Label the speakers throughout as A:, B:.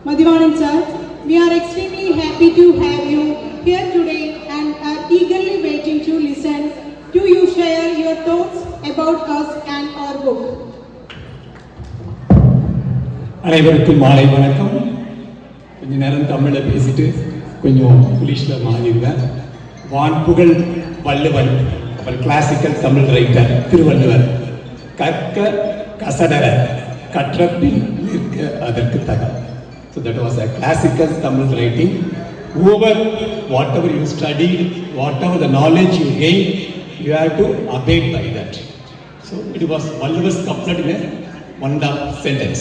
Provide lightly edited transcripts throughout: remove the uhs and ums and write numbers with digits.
A: Madhivanan sir, we are extremely happy to have you here today and are eagerly waiting to listen to you share your thoughts about us and our book.
B: அனைவருக்கும் மாலை வணக்கம். கொஞ்ச நேரம் தமிழில் பேசிட்டு கொஞ்சம் இங்கிலீஷில் மாறிடுவேன். வான்புகழ் வள்ளுவர், அவர் கிளாசிக்கல் தமிழ் ரைட்டர் திருவள்ளுவர். கற்க கசடர கற்றபின் நிற்க அதற்கு தக. So that was a classical Tamil writing. Whatever you studied, whatever the knowledge you gained, you have to abide by that. So it was Valluvar's couplet in a one sentence.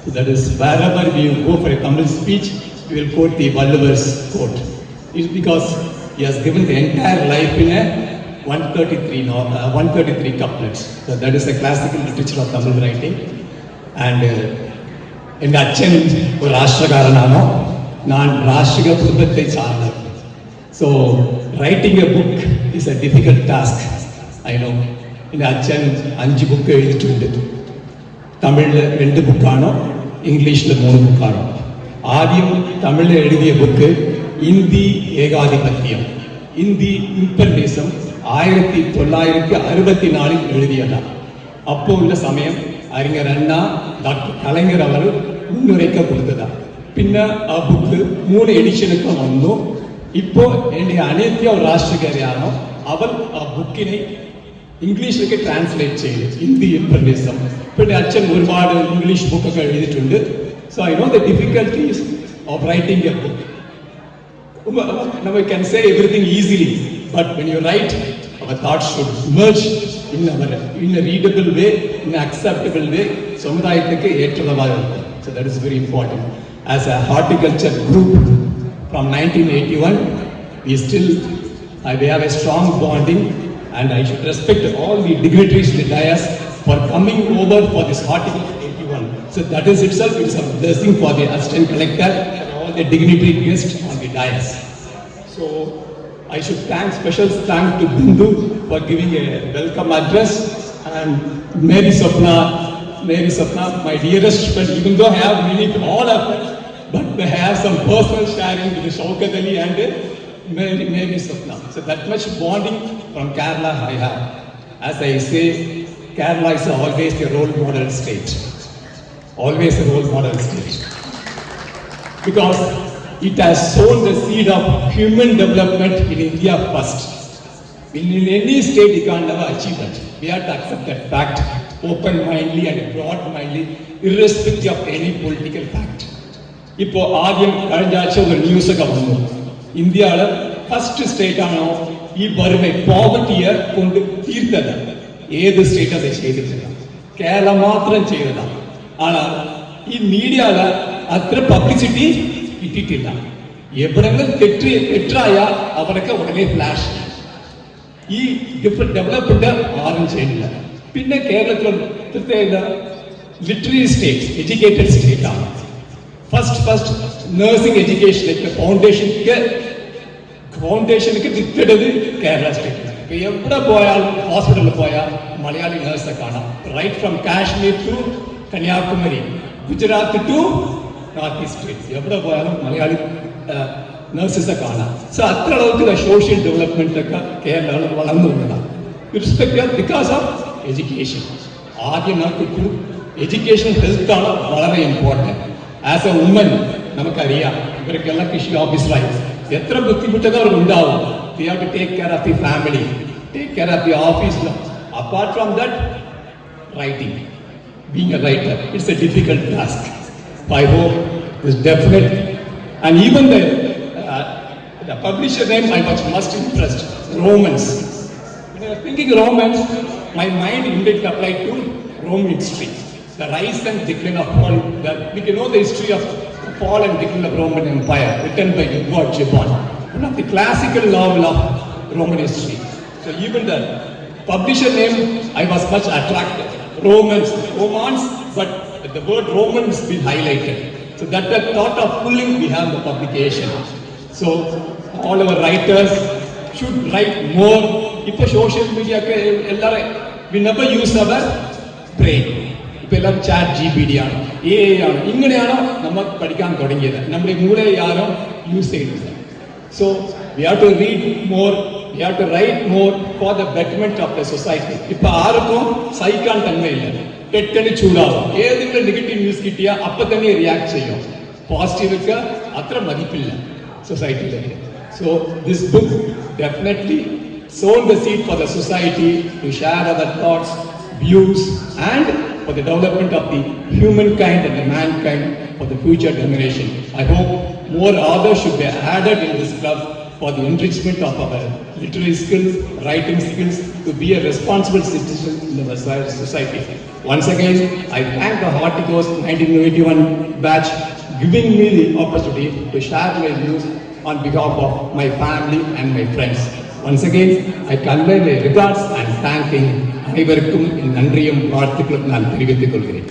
B: So that is wherever we go for a Tamil speech, we will quote the Valluvar's quote. It's because he has given the entire life in a 133 couplets. So that is a classical literature of Tamil writing. And എൻ്റെ അച്ഛൻ ഒരു രാഷ്ട്രകാരനാണോ, ഞാൻ രാഷ്ട്രീയ കുടുംബത്തെ സാർന്നത്. So writing a book is a difficult task. I know. എൻ്റെ അച്ഛൻ 5 book എഴുതിയിട്ടുണ്ട്. തമിഴിൽ 2 ബുക്കാണോ, ഇംഗ്ലീഷിൽ 3 ബുക്കാണോ. ആദ്യം തമിഴിൽ എഴുതിയ ബുക്ക് ഹിന്ദി ഏകാധിപത്യം, ഹിന്ദി ഇംപീരിയലിസം 1964 എഴുതിയതാണ്. അപ്പോൾ ഉള്ള സമയം அறிஞர் அண்ணா டாக்டர் கலைஞர் அவர் முன்னுரைக்க கொடுத்ததா. பின்ன ആ ബുക്ക് 3 എഡിഷനൊക്കെ വന്നു. ഇപ്പോൾ എൻ്റെ അനിയത്തി ഒരു രാഷ്ട്രീയക്കാരിയാണോ, അവൾ ആ ബുക്കിനെ ഇംഗ്ലീഷിലേക്ക് ട്രാൻസ്ലേറ്റ് ചെയ്തു, ഹിന്ദി ഇംപീരിയലിസം. പിന്നെ അച്ഛൻ ഒരുപാട് ഇംഗ്ലീഷ് ബുക്കൊക്കെ എഴുതിയിട്ടുണ്ട്. So I know the difficulties of writing a book. Now I can say everything easily, but when you write, our thoughts should merge in a readable way, in an acceptable way, samudayattukku etradavaga irukkum. So that is very important. As a horticulture group from 1981, we have a strong bonding, and I should respect all the dignitaries in the dais for coming over for this horticulture 81. So that is itself, it's a blessing for the assistant collector and all the dignitary guests on the dais. So I should special thanks to Bindu for giving a welcome address, and Mary Sapna, my dearest friend, even though I have many, all of them, but I have some personal sharing with Shaukat Ali and Mary Sapna. So that much bonding from Kerala I have. As I say, Kerala is always a role model state. Always a role model state. Because it has sown the seed of human development in India first. In any state, you can never achieve that. We have to accept that fact open-mindedly and broad-mindedly, irrespective of any political fact. ഇപ്പോൾ ആദ്യം കഴിഞ്ഞ ആഴ്ച ഒരു ന്യൂസൊക്കെ വന്നു, ഇന്ത്യയുടെ first state ആണോ ഈ വറുമ പോവർട്ടിയെ കൊണ്ട് തീർത്തത്. ഏത് സ്റ്റേറ്റ് അത് ചെയ്തിട്ടില്ല, കേരളം മാത്രം ചെയ്തതാണ്. ஆனால் ഈ മീഡിയയുടെ അത്ര പബ്ലിസിറ്റി കിട്ടിയിട്ടില്ല. എവിടെങ്കിലും തെറ്റായ അവരൊക്കെ ഉടനെ ഫ്ലാഷ്. ഈ ഡെവലപ്മെന്റ് ആരും ചെയ്യുന്നില്ല. പിന്നെ കേരളത്തിൽ പ്രത്യേക ലിറ്റററി സ്റ്റേറ്റ്, എഡ്യൂക്കേറ്റഡ് സ്റ്റേറ്റ് ആണ്. ഫസ്റ്റ് നഴ്സിംഗ് എഡ്യൂക്കേഷനിലേക്ക് ഫൗണ്ടേഷനിലേക്ക് വിത്തിടത് കേരള സ്റ്റേറ്റ്. ഇപ്പൊ എവിടെ പോയാലും ഹോസ്പിറ്റലിൽ പോയാൽ മലയാളി നഴ്സെ കാണാം. Right from Kashmir to Kanyakumari, Gujarat to north east states, എവിടെ പോയാലും മലയാളി നഴ്സസ് കാണാം. സോ അത്ര അളவுக்கு സോഷ്യൽ ഡെവലപ്മെന്റ് ഒക്കെ കേരളം വളർന്നു വന്നതാണ്. Because of education. ആദ്യം നമുക്ക് എഡ്യൂക്കേഷൻ ഹെൽത്ത് ആണ് വളരെ ഇമ്പോർട്ടൻറ്റ്. ആസ് എ വുമൻ നമുക്കറിയാം, ഇവർക്കെല്ലാം കൃഷി ഓഫീസറായി എത്ര ബുദ്ധിമുട്ടൊക്കെ അവർ ഉണ്ടാവും. We have to take care of the family, take care of the office. Apart from that, writing, being a writer, it's a difficult task. I hope it's definite. And even the publisher name, I was most impressed. Romans. When I was thinking Romans, my mind immediately applied to Roman history. The rise and decline of fall. We can know the history of the fall and decline of Roman Empire, written by Edward Gibbon, one of the classical novel of Roman history. So even the publisher name, I was much attracted. Romans, but the word Romans been highlighted. So that the thought of pulling we have the publication. So all our writers should write more. If social media, we never use our brain. ഇപ്പൊ എല്ലാം chat GPT ആണ്, AI ആണ്, ഇങ്ങനെയാണ് നമ്മൾ പഠിക്കാൻ തുടങ്ങിയത്. നമ്മുടെ മൂളയെ ആരും യൂസ് ചെയ്യുന്നില്ല. So we have to read more, we have to write more for the betterment of the society. ഇപ്പൊ ആർക്കും സഹിക്കാൻ തന്നെയില്ല, പെട്ടെന്ന് ചൂടാവും. ഏതെങ്കിലും നെഗറ്റീവ് ന്യൂസ് കിട്ടിയാൽ അപ്പൊ തന്നെ റിയാക്ട് ചെയ്യും. പോസിറ്റീവ്ക്ക് അത്ര മതിപ്പില്ല സൊസൈറ്റിയിലേക്ക്. So this book definitely sown the seed for the society to share our thoughts, views, and for the development of the humankind and the mankind for the future generation. I hope more authors should be added in this club for the enrichment of our literary skills, writing skills, to be a responsible citizen in our society. Once again, I thank the Horticos 1981 batch giving me the opportunity to share my views on behalf of my family and my friends. Once again, I convey my regards and thanking அனைவருக்கும் என் நன்றியும் வாழ்த்துக்களும் நான் தெரிவித்துக் கொள்கிறேன்.